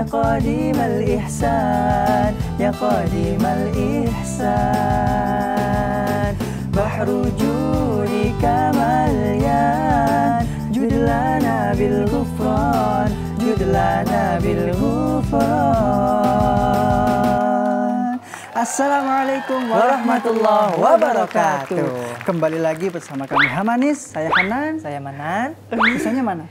ya qadimal ihsan, ya qadimal ihsan. Bahru judika malyan, judlana bil ghufran, judlana bil ghufran. Assalamualaikum warahmatullahi wabarakatuh. Kembali lagi bersama kami Hamanis. Saya Hanan. Saya Manan. Misalnya mana?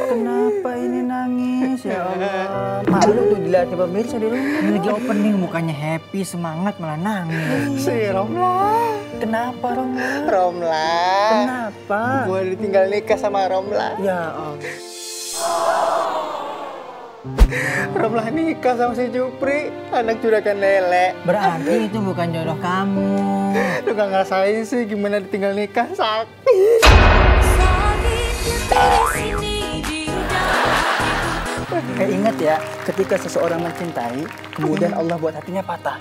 Kenapa ini nangis ya Allah? Malu tuh dilihat pemirsa di rumah. Ini lagi opening, mukanya happy, semangat, malah nangis. Si Romla. Kenapa Romla? Romla. Kenapa? Gue ditinggal nikah sama Romla. Ya Allah. Romla nikah sama si Jupri, anak juragan Lele. Berarti itu bukan jodoh kamu. Lu gak ngerasain sih gimana ditinggal nikah, sakit. Ingat ya, ketika seseorang mencintai, kemudian Allah buat hatinya patah,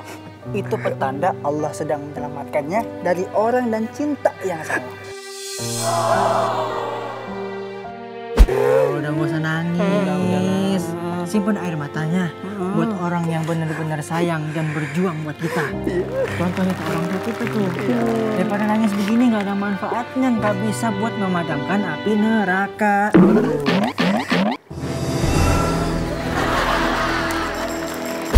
itu petanda Allah sedang menyelamatkannya dari orang dan cinta yang salah. Udah gak usah nangis. Simpan air matanya buat orang yang benar-benar sayang dan berjuang buat kita. Contohnya ke orang tua kita tuh. Daripada nangis begini nggak ada manfaatnya, nggak bisa buat memadamkan api neraka.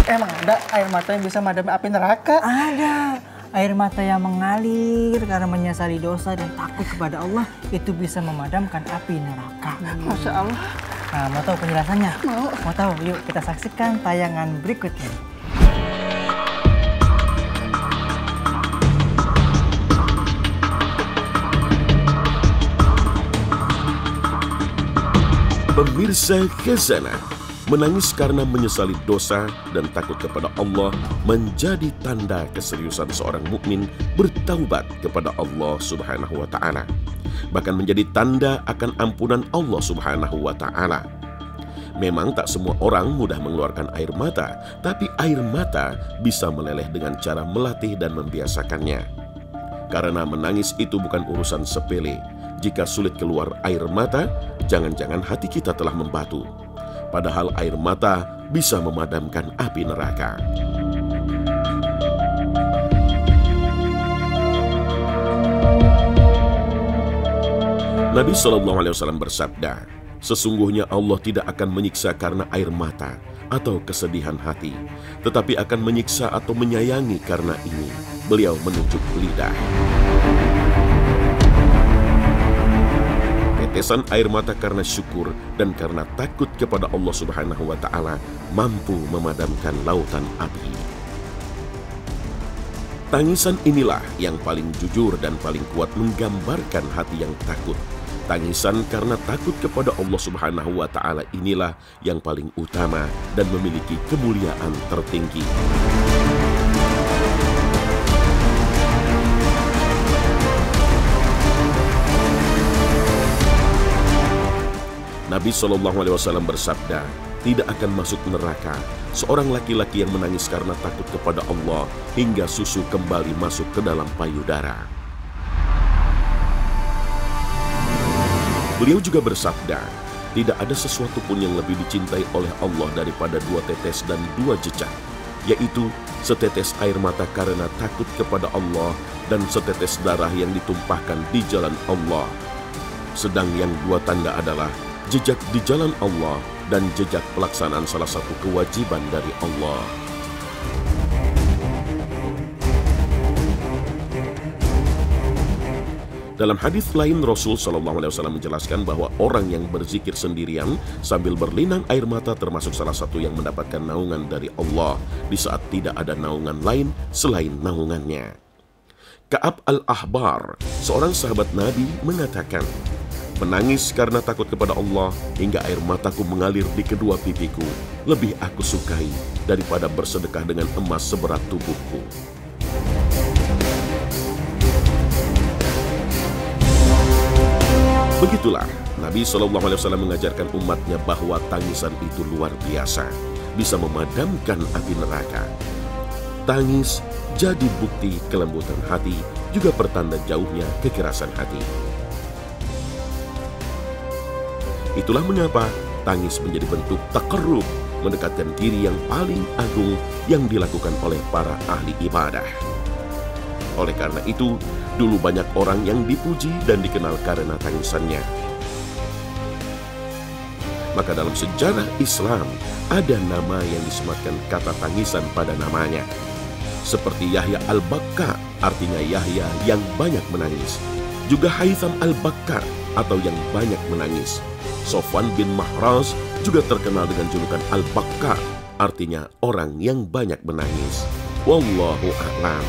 Emang ada air mata yang bisa memadami api neraka? Ada. Air mata yang mengalir karena menyesali dosa dan takut kepada Allah itu bisa memadamkan api neraka. Masya Allah. Nah, mau tahu penjelasannya? Mau. Mau tahu? Yuk kita saksikan tayangan berikutnya. Pemirsa Khazanah, menangis karena menyesali dosa dan takut kepada Allah menjadi tanda keseriusan seorang mukmin bertaubat kepada Allah Subhanahu wa taala. Bahkan menjadi tanda akan ampunan Allah Subhanahu wa taala. Memang tak semua orang mudah mengeluarkan air mata, tapi air mata bisa meleleh dengan cara melatih dan membiasakannya. Karena menangis itu bukan urusan sepele. Jika sulit keluar air mata, jangan-jangan hati kita telah membatu. Padahal air mata bisa memadamkan api neraka. Nabi SAW bersabda, sesungguhnya Allah tidak akan menyiksa karena air mata atau kesedihan hati, tetapi akan menyiksa atau menyayangi karena ini. Beliau menunjuk lidah. Tetesan air mata karena syukur dan karena takut kepada Allah Subhanahu wa taala mampu memadamkan lautan api. Tangisan inilah yang paling jujur dan paling kuat menggambarkan hati yang takut. Tangisan karena takut kepada Allah Subhanahu wa taala inilah yang paling utama dan memiliki kemuliaan tertinggi. Nabi SAW bersabda, tidak akan masuk neraka seorang laki-laki yang menangis karena takut kepada Allah hingga susu kembali masuk ke dalam payudara. Beliau juga bersabda, tidak ada sesuatu pun yang lebih dicintai oleh Allah daripada dua tetes dan dua jejak, yaitu setetes air mata karena takut kepada Allah dan setetes darah yang ditumpahkan di jalan Allah. Sedang yang dua tanda adalah jejak di jalan Allah dan jejak pelaksanaan salah satu kewajiban dari Allah. Dalam hadis lain Rasul SAW menjelaskan bahwa orang yang berzikir sendirian sambil berlinang air mata termasuk salah satu yang mendapatkan naungan dari Allah di saat tidak ada naungan lain selain naungannya. Ka'ab al-Ahbar, seorang sahabat Nabi, mengatakan, menangis karena takut kepada Allah hingga air mataku mengalir di kedua pipiku lebih aku sukai daripada bersedekah dengan emas seberat tubuhku. Begitulah Nabi SAW mengajarkan umatnya bahwa tangisan itu luar biasa, bisa memadamkan api neraka. Tangis jadi bukti kelembutan hati, juga pertanda jauhnya kekerasan hati. Itulah mengapa tangis menjadi bentuk taqarrub, mendekatkan diri yang paling agung yang dilakukan oleh para ahli ibadah. Oleh karena itu, dulu banyak orang yang dipuji dan dikenal karena tangisannya. Maka dalam sejarah Islam, ada nama yang disematkan kata tangisan pada namanya. Seperti Yahya al-Bakka, artinya Yahya yang banyak menangis. Juga Haytham al-Bakkar, atau yang banyak menangis. Sofwan bin Mahraz juga terkenal dengan julukan al-Bakkar, artinya orang yang banyak menangis. Wallahu a'lam.